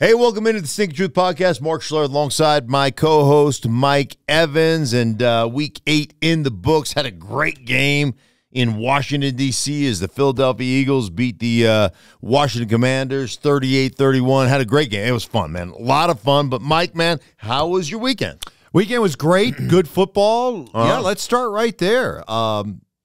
Hey, welcome into the Stinkin Truth Podcast. Mark Schlereth alongside my co-host Mike Evans. And week 8 in the books. Had a great game in Washington, D.C. as the Philadelphia Eagles beat the Washington Commanders 38-31. Had a great game. It was fun, man. A lot of fun. But Mike, man, how was your weekend? Weekend was great. Good football. Yeah, let's start right there.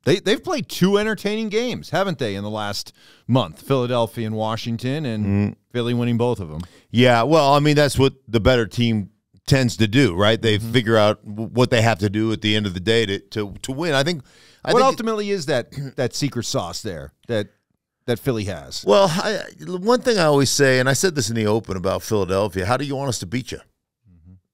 They've played 2 entertaining games, haven't they, in the last month? Philadelphia and Washington, and Philly winning both of them. Yeah, well, I mean, that's what the better team tends to do, right? They figure out what they have to do at the end of the day to win. I think ultimately is that secret sauce there that Philly has? Well, one thing I always say, and I said this in the open about Philadelphia, how do you want us to beat you?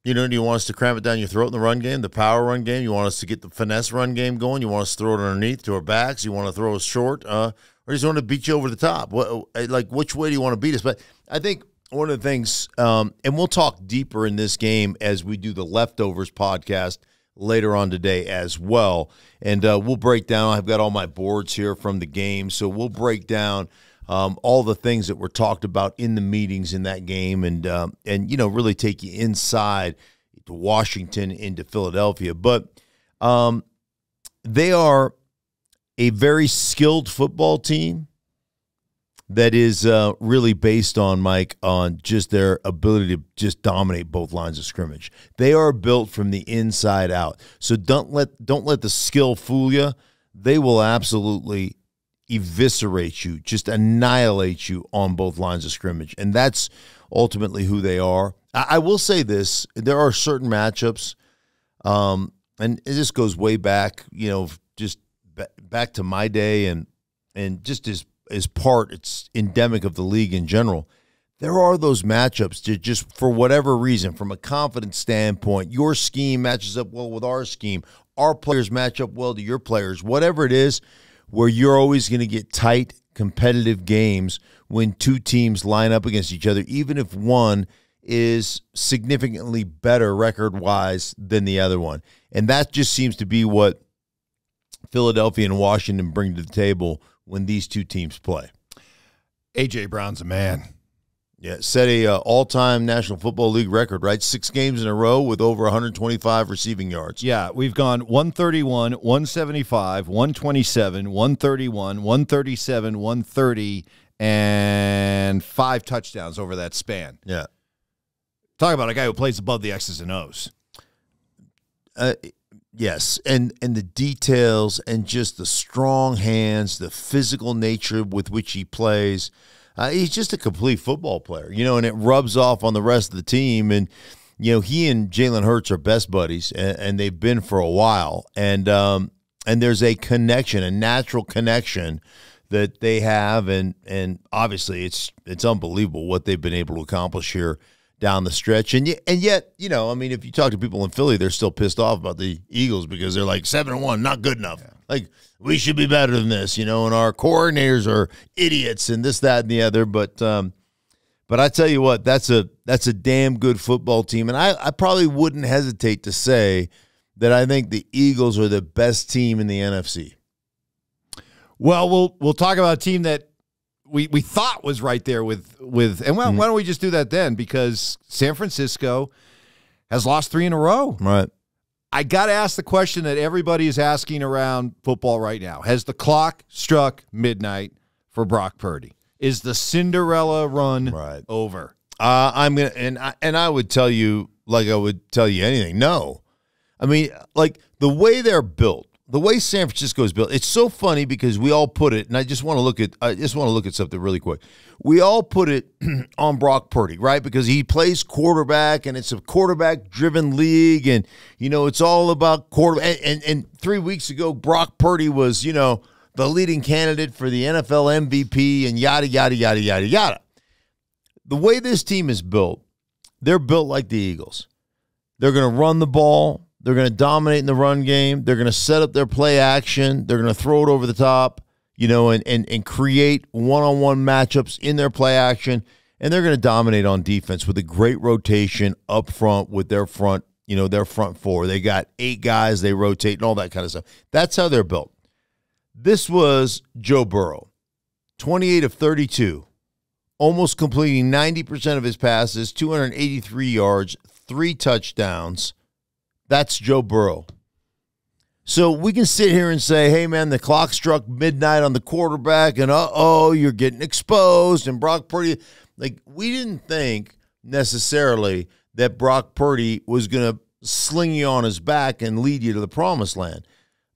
You know, do you want us to cram it down your throat in the run game, the power run game? You want us to get the finesse run game going? You want us to throw it underneath to our backs? You want to throw us short? Or you just want to beat you over the top? Which way do you want to beat us? But I think one of the things, and we'll talk deeper in this game as we do the Leftovers podcast later on today as well. And we'll break down. I've got all my boards here from the game, so we'll break down all the things that were talked about in the meetings in that game, and you know, really take you inside to Washington, into Philadelphia. But they are a very skilled football team that is really based on, Mike, on just their ability to just dominate both lines of scrimmage. They are built from the inside out. So don't let the skill fool you. They will absolutely eviscerate you, just annihilate you on both lines of scrimmage. And that's ultimately who they are. I will say this, there are certain matchups, and this goes way back, you know, just back to my day, and just it's endemic of the league in general. There are those matchups that just, for whatever reason, from a confidence standpoint, your scheme matches up well with our scheme, our players match up well to your players, whatever it is, where you're always going to get tight, competitive games when two teams line up against each other, even if one is significantly better record-wise than the other one. And that just seems to be what Philadelphia and Washington bring to the table when these two teams play. A.J. Brown's a man. Yeah, set a all-time National Football League record, right? 6 games in a row with over 125 receiving yards. Yeah, we've gone 131, 175, 127, 131, 137, 130, and 5 touchdowns over that span. Yeah. Talk about a guy who plays above the X's and O's. Yes, and the details and just the strong hands, the physical nature with which he plays. He's just a complete football player, you know, and it rubs off on the rest of the team. And, you know, he and Jalen Hurts are best buddies, and they've been for a while. And there's a connection, a natural connection that they have. And obviously it's unbelievable what they've been able to accomplish here down the stretch. And yet, you know, I mean, if you talk to people in Philly, they're still pissed off about the Eagles because they're like 7-1, not good enough. Yeah. Like, we should be better than this, you know, and our coordinators are idiots and this, that, and the other. But I tell you what, that's a damn good football team. And I probably wouldn't hesitate to say that I think the Eagles are the best team in the NFC. Well, we'll talk about a team that we thought was right there with and why don't we just do that then? Because San Francisco has lost 3 in a row. Right. I got to ask the question that everybody is asking around football right now. Has the clock struck midnight for Brock Purdy? Is the Cinderella run over? I'm gonna and I would tell you, like I would tell you anything. No. I mean, like the way they're built, the way San Francisco is built, it's so funny because we all put it, and I just want to look at something really quick. We all put it on Brock Purdy, right? Because he plays quarterback, and it's a quarterback-driven league, and, you know, it's all about quarterback. And 3 weeks ago, Brock Purdy was, you know, the leading candidate for the NFL MVP and yada, yada, yada, yada, yada. The way this team is built, they're built like the Eagles. They're going to run the ball. They're going to dominate in the run game. They're going to set up their play action. They're going to throw it over the top, you know, and create one-on-one matchups in their play action. And they're going to dominate on defense with a great rotation up front with their front, you know, their front 4. They got 8 guys they rotate and all that kind of stuff. That's how they're built. This was Joe Burrow, 28 of 32, almost completing 90% of his passes, 283 yards, 3 touchdowns. That's Joe Burrow. So we can sit here and say, hey, man, the clock struck midnight on the quarterback, and you're getting exposed, and Brock Purdy. Like, we didn't think necessarily that Brock Purdy was going to sling you on his back and lead you to the promised land.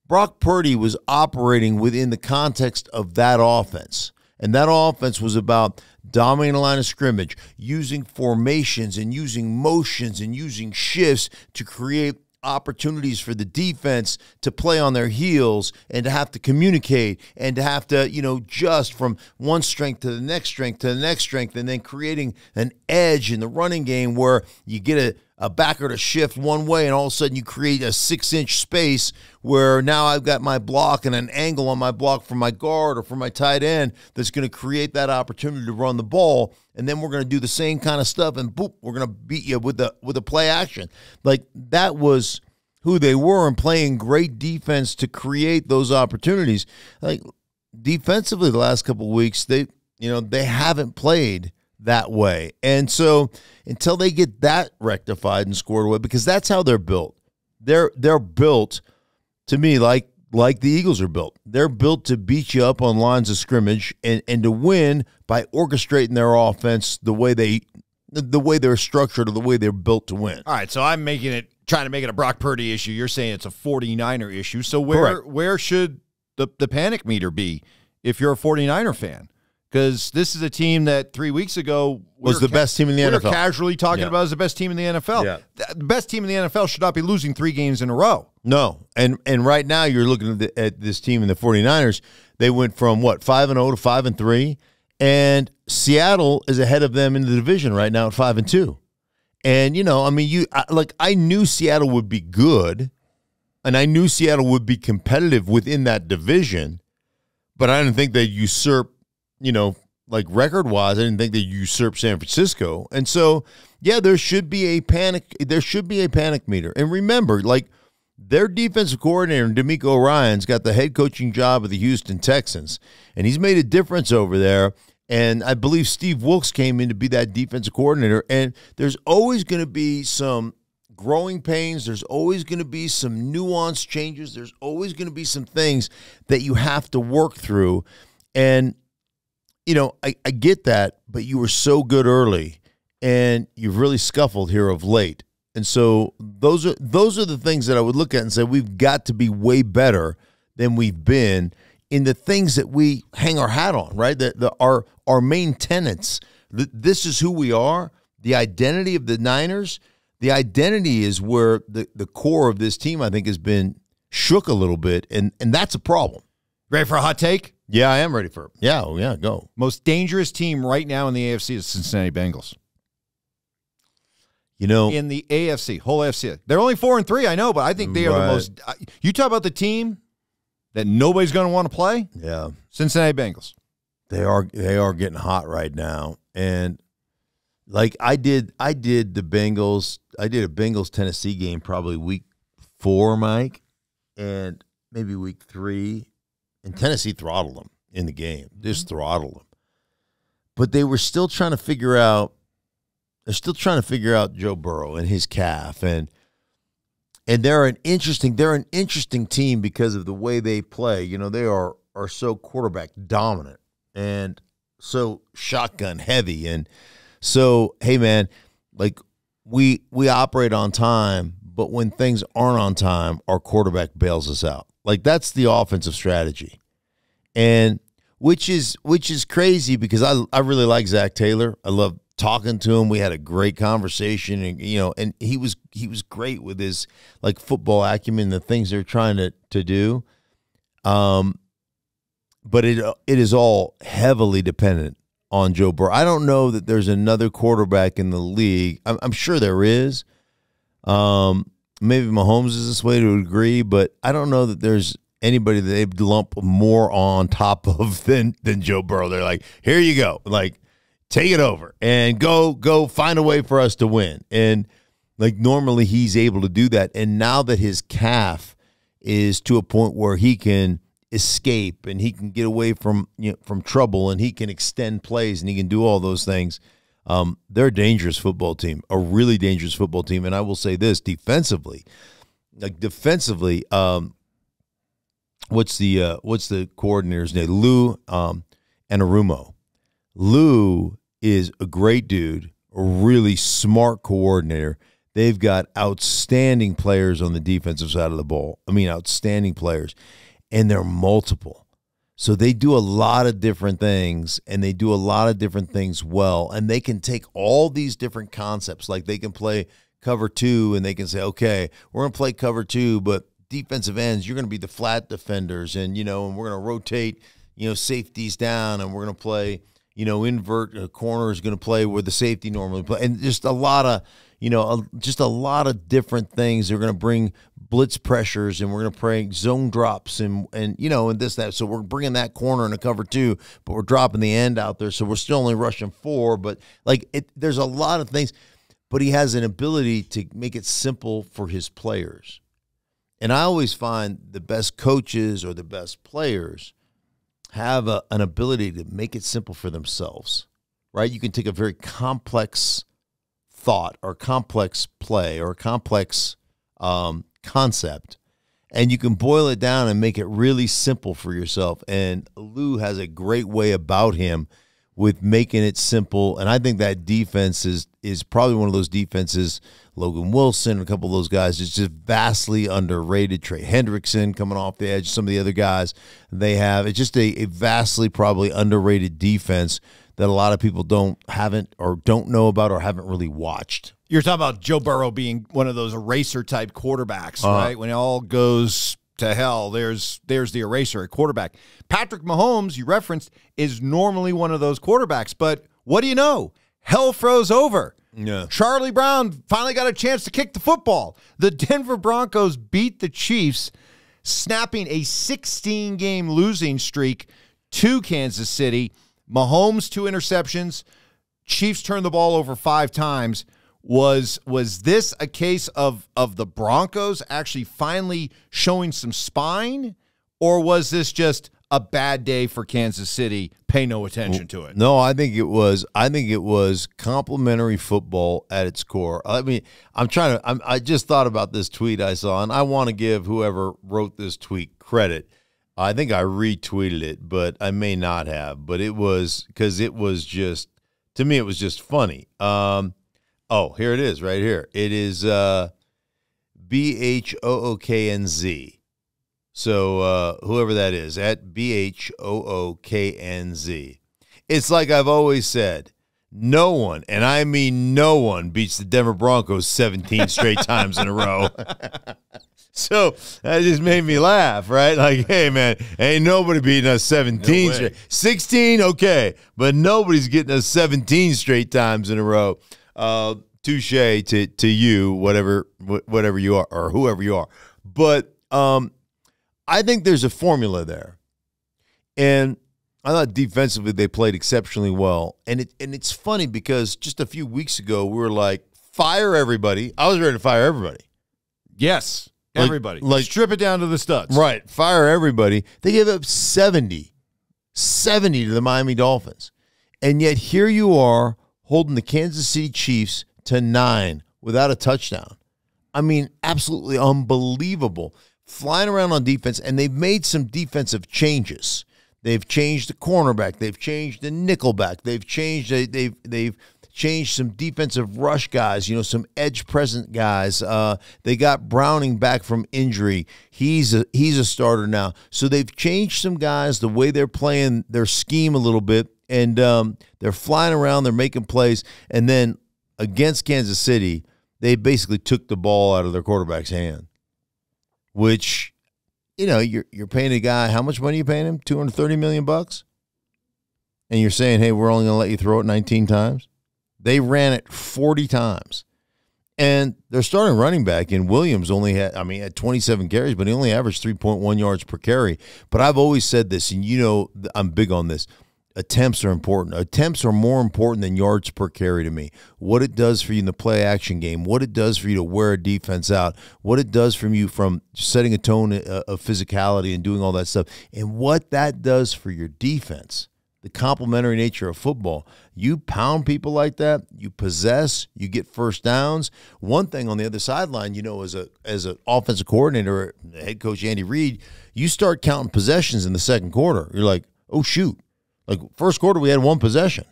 Brock Purdy was operating within the context of that offense, and that offense was about dominating the line of scrimmage, using formations and using motions and using shifts to create opportunities for the defense to play on their heels and to have to communicate and to have to, just from one strength to the next strength to the next strength, and then creating an edge in the running game where you get a backer to shift one way and all of a sudden you create a 6-inch space where now I've got my block and an angle on my block from my guard or from my tight end that's going to create that opportunity to run the ball. And then we're going to do the same kind of stuff, and boop, we're going to beat you with a play action. Like, that was who they were, and playing great defense to create those opportunities. Like, defensively, the last couple of weeks, they haven't played that way. And so until they get that rectified and squared away, because that's how they're built. They're built, to me, like the Eagles are built. They're built to beat you up on lines of scrimmage and to win by orchestrating their offense the way they're structured or the way they're built to win. All right, so I'm trying to make it a Brock Purdy issue. You're saying it's a 49er issue. So where should the panic meter be if you're a 49er fan? Because this is a team that 3 weeks ago was the best team in the NFL. We were casually talking about as the best team in the NFL. Yeah. The best team in the NFL should not be losing 3 games in a row. No. And right now you're looking at this team in the 49ers. They went from, 5-0 to 5-3. And Seattle is ahead of them in the division right now at 5-2. And, I knew Seattle would be good, and I knew Seattle would be competitive within that division, but I didn't think they'd usurp, record-wise, I didn't think they'd usurp San Francisco. And so, yeah, there should be a panic meter. And remember, their defensive coordinator, DeMeco Ryans, got the head coaching job of the Houston Texans, and he's made a difference over there. And I believe Steve Wilkes came in to be that defensive coordinator. And there's always going to be some growing pains. There's always going to be some nuanced changes. There's always going to be some things that you have to work through. And, I get that, but you were so good early, and you've really scuffled here of late. And so those are the things that I would look at and say we've got to be way better than we've been in the things that we hang our hat on, right? Our main tenets. This is who we are. The identity of the Niners. The identity is where the core of this team, I think, has been shook a little bit, and that's a problem. Ready for a hot take? Yeah, I am ready for it. Yeah, go. Most dangerous team right now in the AFC is Cincinnati Bengals. In the AFC, whole AFC. They're only 4-3, I know, but I think they are the most. You talk about the team that nobody's going to want to play? Yeah. Cincinnati Bengals. They are getting hot right now. And I did the Bengals, I did a Bengals Tennessee game probably week 4, Mike, and maybe week 3. And Tennessee throttled them in the game. Just throttled them. But they were still trying to figure out Joe Burrow and his calf, and they're an interesting team because of the way they play. They are so quarterback dominant and so shotgun heavy. And so, hey man, we operate on time, but when things aren't on time, our quarterback bails us out. That's the offensive strategy. And which is crazy because I really like Zach Taylor. I love talking to him. We had a great conversation, and and he was great with his football acumen, the things they're trying to do. But it is all heavily dependent on Joe Burrow. I don't know that there's another quarterback in the league. I'm sure there is. Maybe Mahomes is this way to a degree, but I don't know that there's anybody that they'd lump more on top of than Joe Burrow. They're like, here you go. Take it over and go find a way for us to win. And normally he's able to do that. And now that his calf is to a point where he can escape and he can get away from from trouble and he can extend plays and he can do all those things. They're a dangerous football team, a really dangerous football team. And I will say this, defensively, what's the coordinator's name? Lou Anarumo. Lou is a great dude, a really smart coordinator. They've got outstanding players on the defensive side of the ball. I mean, outstanding players. And they're multiple. So they do a lot of different things, and they do a lot of different things well. And they can take all these different concepts. Like they can play cover 2, and they can say, okay, we're going to play cover 2, but defensive ends, you're going to be the flat defenders. And, and we're going to rotate, safeties down, and we're going to play, invert. A corner is going to play where the safety normally play. And just a lot of, just a lot of different things. They're going to bring blitz pressures, and we're going to play zone drops and this, that. So we're bringing that corner in a cover 2, but we're dropping the end out there. So we're still only rushing 4, but there's a lot of things, but he has an ability to make it simple for his players. And I always find the best coaches or the best players have an ability to make it simple for themselves, right? You can take a very complex thought or complex play or complex concept, and you can boil it down and make it really simple for yourself. And Lou has a great way about him with making it simple. And I think that defense is probably one of those defenses. Logan Wilson, a couple of those guys, is just vastly underrated. Trey Hendrickson coming off the edge, some of the other guys they have. It's just a vastly probably underrated defense that a lot of people don't know about or haven't really watched. You're talking about Joe Burrow being one of those eraser-type quarterbacks, right? When it all goes to hell, there's the eraser at quarterback. Patrick Mahomes, you referenced, is normally one of those quarterbacks. But what do you know? Hell froze over. Yeah. Charlie Brown finally got a chance to kick the football. The Denver Broncos beat the Chiefs, snapping a 16-game losing streak to Kansas City. Mahomes, 2 interceptions. Chiefs turned the ball over 5 times. Was this a case of the Broncos actually finally showing some spine, or was this just a bad day for Kansas City? Pay no attention to it. No, I think it was complimentary football at its core. I mean, I just thought about this tweet I saw, and I want to give whoever wrote this tweet credit. I think I retweeted it, but I may not have. But it was because it was just, to me, it was just funny. Here it is right here. It is BHOOKNZ. So whoever that is, at BHOOKNZ. It's like I've always said, no one, and I mean no one, beats the Denver Broncos 17 straight times in a row. So that just made me laugh, right? Like, hey, man, ain't nobody beating us 17 straight. 16, okay, but nobody's getting us 17 straight times in a row. Touche to you, whatever you are or whoever you are. But I think there's a formula there. And I thought defensively they played exceptionally well. And it's funny because just a few weeks ago we were like, fire everybody. I was ready to fire everybody. Yes, everybody. Like strip it down to the studs. Right, fire everybody. They gave up 70 to the Miami Dolphins. And yet here you are holding the Kansas City Chiefs to 9 without a touchdown. I mean, absolutely unbelievable. Flying around on defense, and they've made some defensive changes. They've changed the cornerback. They've changed the nickelback. They've changed some defensive rush guys, some edge present guys. They got Browning back from injury. He's a starter now. So they've changed some guys, the way they're playing their scheme a little bit, and they're flying around, they're making plays, and then against Kansas City, they basically took the ball out of their quarterback's hand, which, you're paying a guy, how much money are you paying him? $230 million bucks? And you're saying, hey, we're only going to let you throw it 19 times? They ran it 40 times. And their starting running back in Williams had 27 carries, but he only averaged 3.1 yards per carry. But I've always said this, and I'm big on this. attempts are important. Attempts are more important than yards per carry to me. What it does for you in the play action game, what it does for you to wear a defense out, what it does from you from setting a tone of physicality and doing all that stuff, and what that does for your defense, the complementary nature of football. You pound people like that, you possess, you get first downs. One thing on the other sideline, as an offensive coordinator, head coach Andy Reid, you start counting possessions in the second quarter. You're like, oh, shoot. Like, first quarter, we had one possession.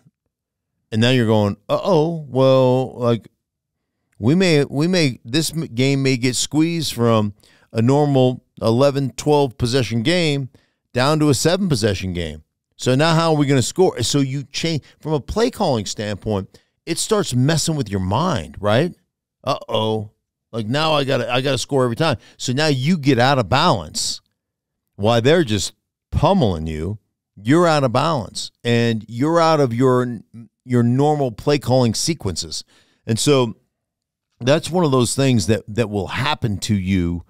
And now you're going, well, like, this game may get squeezed from a normal 11, 12 possession game down to a 7 possession game. So now how are we going to score? So you change from a play calling standpoint, it starts messing with your mind, right? Like, now I gotta score every time. So now you get out of balance while they're just pummeling you. You're out of balance, and you're out of your normal play calling sequences. And so that's one of those things that will happen to you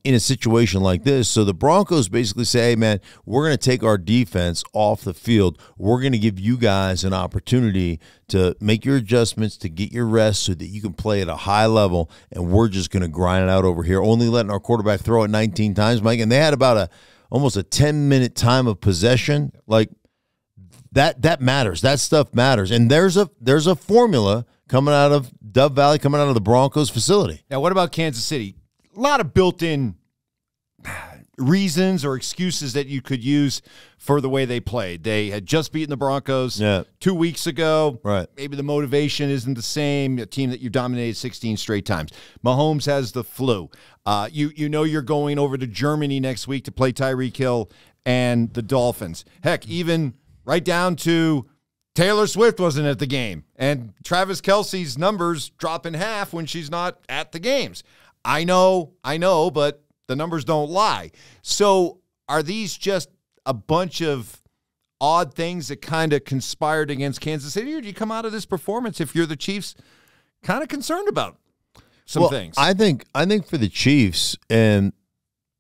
in a situation like this. So the Broncos basically say, hey, man, we're going to take our defense off the field. We're going to give you guys an opportunity to make your adjustments, to get your rest so that you can play at a high level, and we're just going to grind it out over here, only letting our quarterback throw it 19 times, Mike. And they had about almost a 10-minute time of possession. Like, that matters. That stuff matters. And there's a formula coming out of Dove Valley, coming out of the Broncos facility. Now, what about Kansas City? A lot of built-in reasons or excuses that you could use for the way they played. They had just beaten the Broncos 2 weeks ago. Right. Maybe the motivation isn't the same, a team that you dominated 16 straight times. Mahomes has the flu. You know you're going over to Germany next week to play Tyreek Hill and the Dolphins. Heck, even right down to Taylor Swift wasn't at the game, and Travis Kelce's numbers drop in half when she's not at the games. I know, but the numbers don't lie. So are these just a bunch of odd things that kind of conspired against Kansas City, or do you come out of this performance, if you're the Chiefs, kind of concerned about some things? I think for the Chiefs, and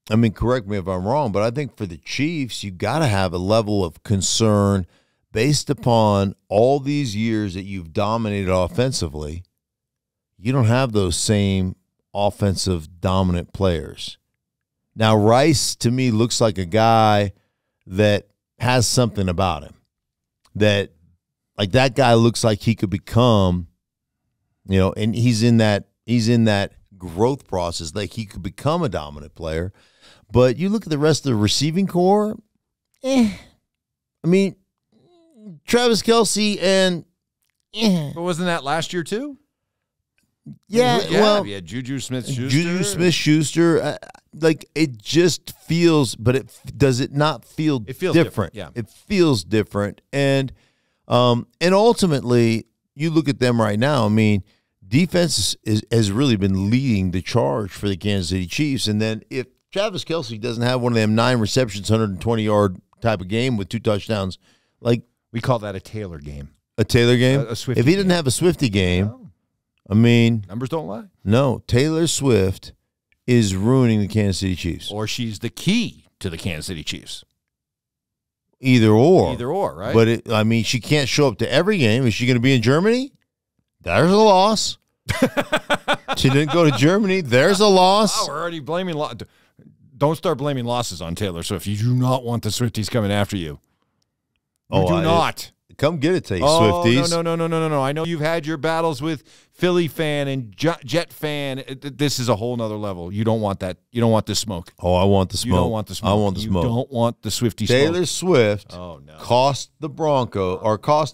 I mean, correct me if I'm wrong, but I think for the Chiefs, you got to have a level of concern based upon all these years that you've dominated offensively. You don't have those same offensive dominant players. Now, Rice, to me, looks like a guy that has something about him. That guy looks like he could become, and he's in that growth process, like he could become a dominant player. But you look at the rest of the receiving core, I mean, Travis Kelce and But wasn't that last year too? Yeah, well, yeah, Juju Smith-Schuster. Juju Smith-Schuster, like, it just feels, but does it not feel it feels different? Yeah. It feels different. And ultimately, you look at them right now, I mean, defense has really been leading the charge for the Kansas City Chiefs. And then if Travis Kelce doesn't have one of them 9 receptions, 120-yard type of game with 2 touchdowns, like, we call that a Taylor game. A Taylor game? A Swiftie if he didn't have a Swiftie game, I mean, numbers don't lie. No, Taylor Swift is ruining the Kansas City Chiefs. Or she's the key to the Kansas City Chiefs. Either or. Either or, right? But, I mean, she can't show up to every game. Is she going to be in Germany? There's a loss. She didn't go to Germany. There's a loss. Oh, we're already blaming Don't start blaming losses on Taylor Swift. You do not want the Swifties coming after you. You do not. Come get it to you, Swifties. No. I know you've had your battles with Philly fan and Jet fan. This is a whole nother level. You don't want that. You don't want the smoke. Oh, I want the smoke. You don't want the smoke. I want the smoke. You don't want the Swiftie Taylor smoke. Swift cost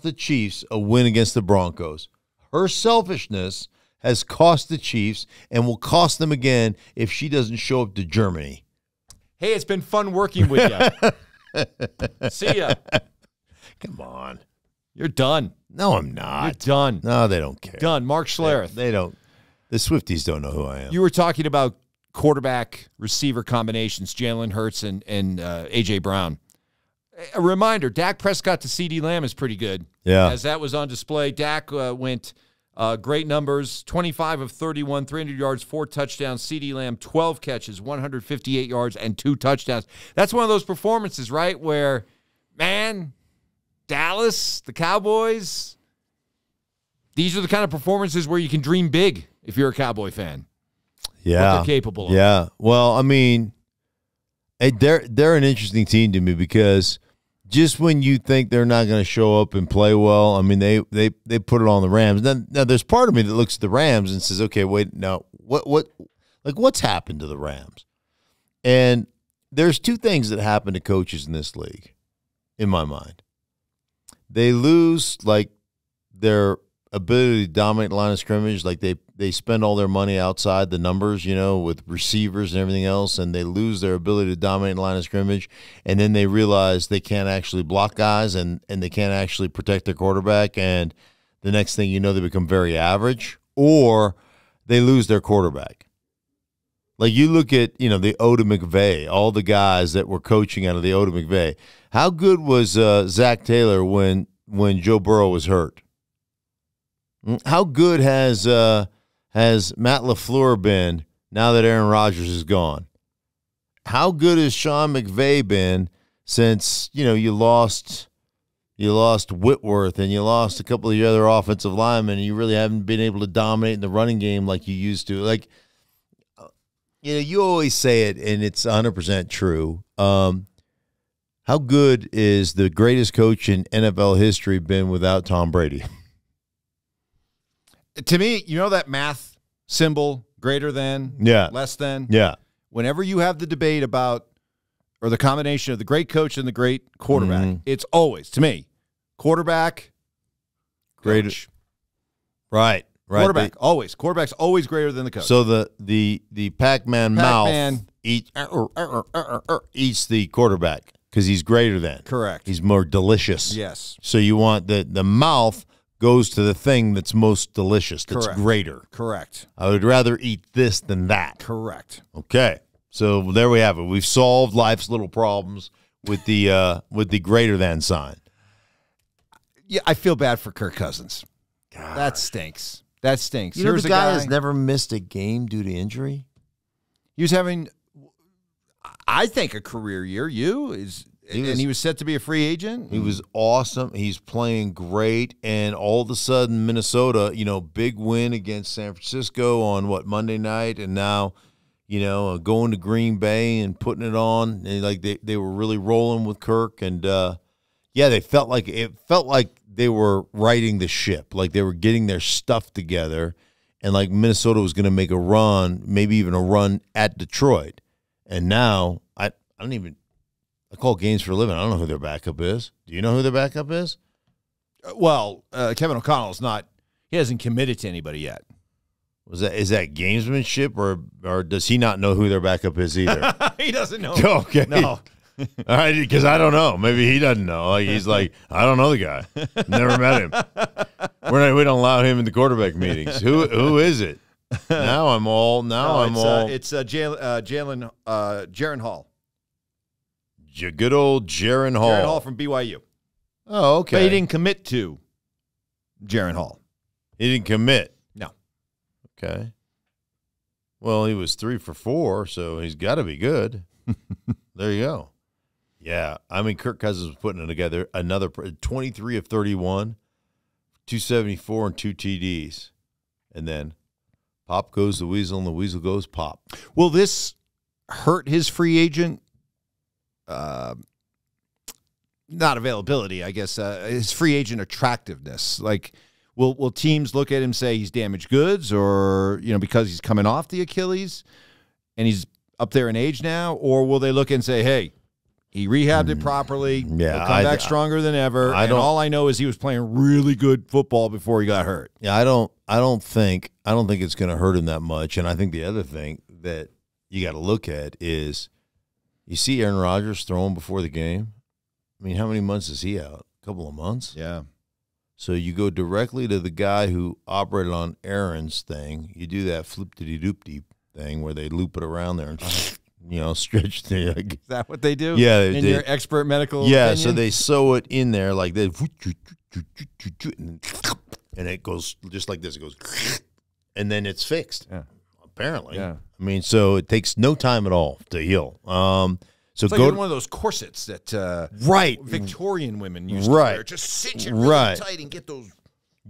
the Chiefs a win against the Broncos. Her selfishness has cost the Chiefs and will cost them again if she doesn't show up to Germany. Hey, it's been fun working with you. See ya. Come on. You're done. No, I'm not. You're done. No, they don't care. Done. Mark Schlereth. They don't. The Swifties don't know who I am. You were talking about quarterback-receiver combinations, Jalen Hurts and A.J. Brown. A reminder, Dak Prescott to CeeDee Lamb is pretty good. Yeah. As that was on display, Dak went great numbers, 25 of 31, 300 yards, 4 touchdowns. CeeDee Lamb, 12 catches, 158 yards, and 2 touchdowns. That's one of those performances, right, where, man, Dallas, the Cowboys. These are the kind of performances where you can dream big if you're a Cowboy fan. Yeah. What they're capable of. Yeah. Well, I mean, they're an interesting team to me because just when you think they're not going to show up and play well, I mean, they put it on the Rams. Now there's part of me that looks at the Rams and says, okay, wait, now what's happened to the Rams? And there's two things that happen to coaches in this league, in my mind. They lose like their ability to dominate the line of scrimmage, like they spend all their money outside the numbers, with receivers and everything else, and they lose their ability to dominate the line of scrimmage, and then they realize they can't actually block guys and they can't actually protect their quarterback, and the next thing you know, they become very average, or they lose their quarterback. Like you look at, the Oda McVay, all the guys that were coaching out of the Oda McVay. How good was Zach Taylor when Joe Burrow was hurt? How good has Matt LaFleur been now that Aaron Rodgers is gone? How good has Sean McVay been since, you lost Whitworth and you lost a couple of the other offensive linemen and you really haven't been able to dominate in the running game like you used to? Like, you always say it and it's 100% true. How good is the greatest coach in NFL history been without Tom Brady? To me, that math symbol, greater than, less than? Yeah. Whenever you have the debate about, or the combination of the great coach and the great quarterback, it's always, to me, quarterback, greater. Coach. Right. Quarterback, always. Quarterback's always greater than the coach. So the Pac-Man mouth eats the quarterback because he's greater than. Correct. He's more delicious. Yes. So you want the mouth goes to the thing that's most delicious, that's greater. Correct. I would rather eat this than that. Correct. Okay. So there we have it. We've solved life's little problems with the greater than sign. Yeah, I feel bad for Kirk Cousins. God. That stinks. That stinks. The guy has never missed a game due to injury. He was having, I think, a career year. And he was set to be a free agent. He was awesome. He's playing great. And all of a sudden, Minnesota, big win against San Francisco on Monday night, and now, going to Green Bay and putting it on. And they were really rolling with Kirk, and it felt like they were righting the ship, like they were getting their stuff together, and like Minnesota was going to make a run, maybe even a run at Detroit. And now I call games for a living. I don't know who their backup is. Do you know who their backup is? Well, Kevin O'Connell's not. He hasn't committed to anybody yet. Is that gamesmanship, or does he not know who their backup is either? He doesn't know. Okay. No. All right, because I don't know. Maybe he doesn't know. Like he's like, I don't know the guy. Never met him. We don't allow him in the quarterback meetings. Who is it? It's Jaron Hall. Good old Jaron Hall. Jaron Hall from BYU. Oh, okay. But he didn't commit to Jaron Hall. He didn't commit. No. Okay. Well, he was 3 for 4, so he's got to be good. There you go. Yeah, I mean, Kirk Cousins was putting it together. Another 23 of 31, 274 and 2 TDs. And then pop goes the weasel and the weasel goes pop. Will this hurt his free agent? Not availability, I guess. His free agent attractiveness. Like, will teams look at him and say he's damaged goods, or because he's coming off the Achilles and he's up there in age now, or will they look and say, hey, he rehabbed it properly, he'll come back stronger than ever, and all I know is he was playing really good football before he got hurt. Yeah, I don't think it's going to hurt him that much. And I think the other thing that you got to look at is you see Aaron Rodgers throwing before the game. I mean, how many months is he out? A couple of months? Yeah. So you go directly to the guy who operated on Aaron's thing. You do that flip-de-doop-deep thing where they loop it around there and stretch the. Is that what they do? Yeah, in your expert medical. Yeah, opinion? so they sew it in there like that, and it goes just like this. It goes, and then it's fixed. Yeah. Apparently. Yeah. I mean, so it takes no time at all to heal. So So it's like one of those corsets that Victorian women used to wear. Just cinch it really tight and get those.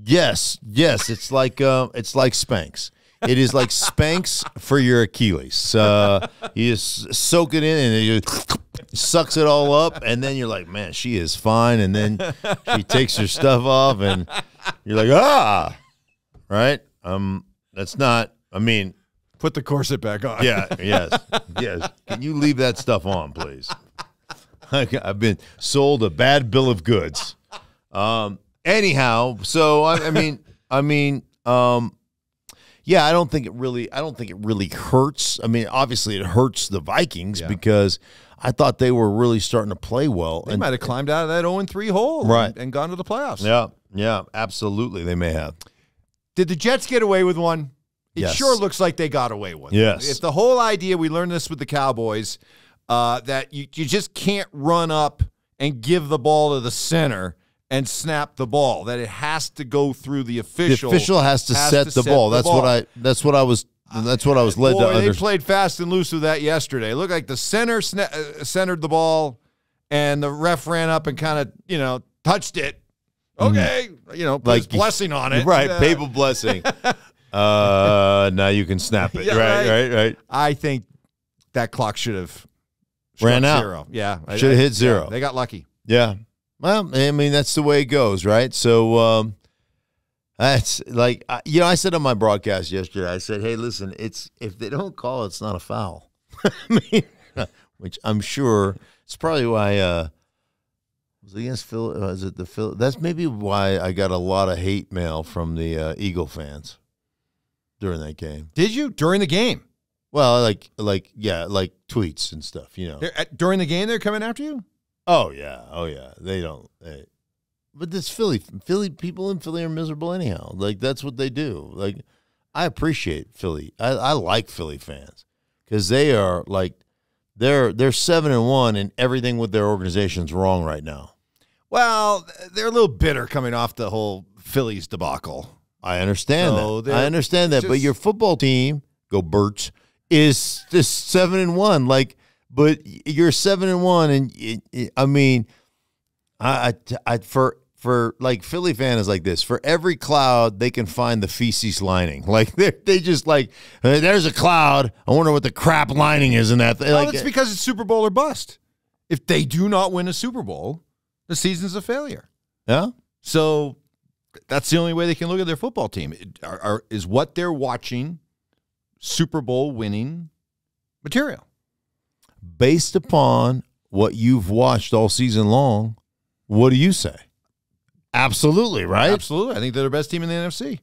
Yes. It's like Spanx. It is like Spanx for your Achilles. You just soak it in and it just sucks it all up, and then you're like, man, she is fine. And then she takes her stuff off, and you're like, right? That's not. I mean, put the corset back on. Yes. Can you leave that stuff on, please? I've been sold a bad bill of goods. Anyhow, so I mean. Yeah, I don't think it really hurts. I mean, obviously it hurts the Vikings because I thought they were really starting to play well. They might have climbed out of that 0-3 hole and gone to the playoffs. Yeah, absolutely. They may have. Did the Jets get away with one? It Yes. sure looks like they got away with it. Yes. If the whole idea, we learned this with the Cowboys, that you just can't run up and give the ball to the center and snap the ball, that it has to go through the official. The official has to set the ball. That's what I was led to understand. They played fast and loose with that yesterday. It looked like the center centered the ball, and the ref ran up and kind of, touched it. Okay, like blessing on it. Right, papal blessing. Now you can snap it. Right. I think that clock should have ran out. Zero. Yeah, should have hit zero. Yeah, they got lucky. Yeah. Well, I mean, that's the way it goes, right? So that's like, I said on my broadcast yesterday, I said, hey, listen, if they don't call it, it's not a foul. I mean, which I'm sure it's probably why was it against Phil? Was it the Phil? That's maybe why I got a lot of hate mail from the Eagle fans during that game. Did you? During the game? Well, like tweets and stuff, During the game, they're coming after you? Oh yeah. They don't. But this Philly people in Philly are miserable anyhow. Like that's what they do. Like I appreciate Philly. I like Philly fans because they are like they're 7-1 and everything with their organization's wrong right now. Well, they're a little bitter coming off the whole Phillies debacle. I understand that. But your football team, go Birds, is just 7-1. Like. But you're 7-1, and I mean, for like Philly fan is like this. For every cloud, they can find the feces lining. Like they just like there's a cloud. I wonder what the crap lining is in that. Well, it's because it's Super Bowl or bust. If they do not win a Super Bowl, the season's a failure. Yeah. So that's the only way they can look at their football team. Is what they're watching Super Bowl winning material. Based upon what you've watched all season long, what do you say? Absolutely, right? Absolutely. I think they're the best team in the NFC.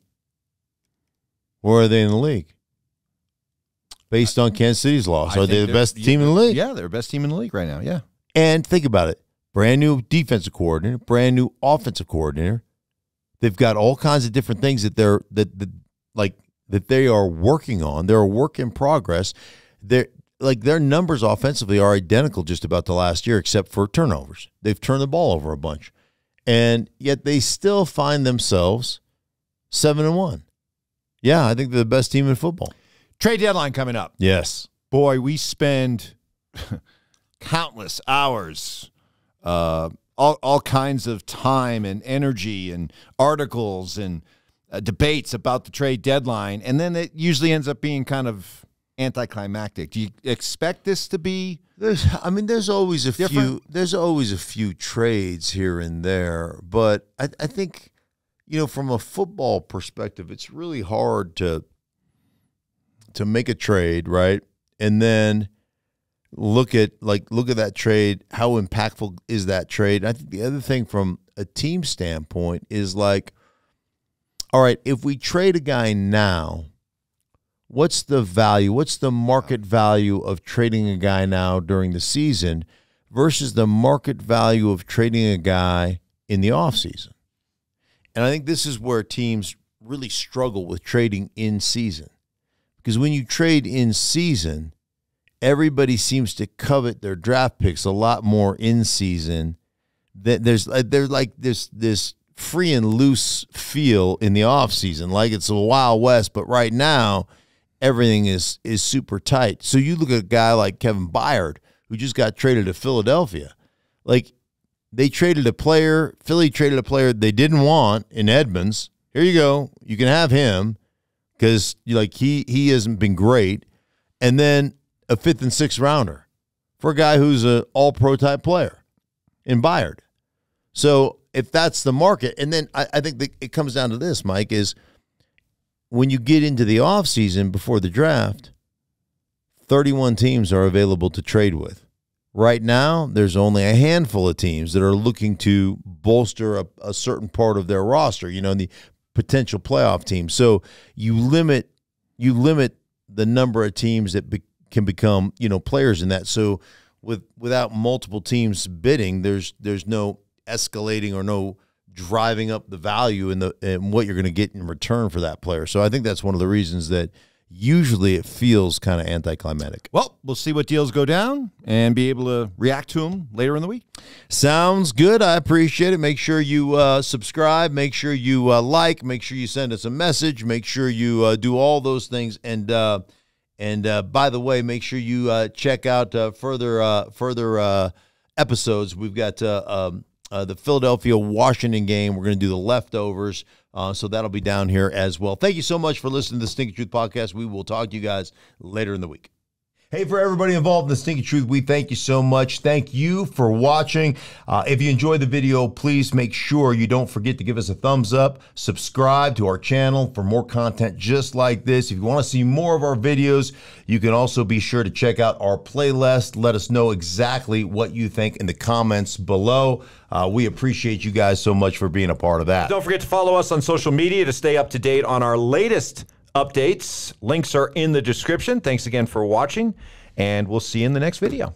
Where are they in the league? Based on Kansas City's loss, are they the best team in the league? Yeah, they're the best team in the league right now, yeah. And think about it. Brand new defensive coordinator, brand new offensive coordinator. They've got all kinds of different things that they are working on. They're a work in progress. Their numbers offensively are identical just about to last year, except for turnovers. They've turned the ball over a bunch, and yet they still find themselves 7-1. Yeah, I think they're the best team in football. Trade deadline coming up. Yes, boy, we spend countless hours, all kinds of time and energy and articles and debates about the trade deadline, and then it usually ends up being kind of anticlimactic. Do you expect this to be? There's always a few. There's always a few trades here and there, but I think, from a football perspective, it's really hard to make a trade, right? And then look at that trade. How impactful is that trade? I think the other thing from a team standpoint is like, all right, if we trade a guy now, what's the value? What's the market value of trading a guy now during the season versus the market value of trading a guy in the offseason? And I think this is where teams really struggle with trading in season. Because when you trade in season, everybody seems to covet their draft picks a lot more in season. There's this free and loose feel in the offseason, like it's a Wild West, but right now everything is super tight. So you look at a guy like Kevin Byard, who just got traded to Philadelphia. Like, they traded a player, Philly traded a player they didn't want in Edmonds. Here you go. You can have him because he hasn't been great. And then a 5th and 6th rounder for a guy who's an all-pro type player in Bayard. So if that's the market, and then I think that it comes down to this, Mike, is when you get into the offseason before the draft, 31 teams are available to trade with. Right now, there's only a handful of teams that are looking to bolster a certain part of their roster, the potential playoff teams. So you limit the number of teams that can become, players in that. So without multiple teams bidding, there's no escalating or no driving up the value in what you're going to get in return for that player. So I think that's one of the reasons that usually it feels kind of anticlimactic. Well, we'll see what deals go down and be able to react to them later in the week. Sounds good. I appreciate it. Make sure you subscribe. Make sure you like. Make sure you send us a message. Make sure you do all those things. And by the way, make sure you check out further episodes. We've got the Philadelphia-Washington game. We're going to do the leftovers. So that'll be down here as well. Thank you so much for listening to the Stinkin Truth Podcast. We will talk to you guys later in the week. Hey, for everybody involved in the Stinkin Truth, we thank you so much. Thank you for watching. If you enjoyed the video, please make sure you don't forget to give us a thumbs up. Subscribe to our channel for more content just like this. If you want to see more of our videos, you can also be sure to check out our playlist. Let us know exactly what you think in the comments below. We appreciate you guys so much for being a part of that. Don't forget to follow us on social media to stay up to date on our latest updates. Links are in the description. Thanks again for watching, and we'll see you in the next video.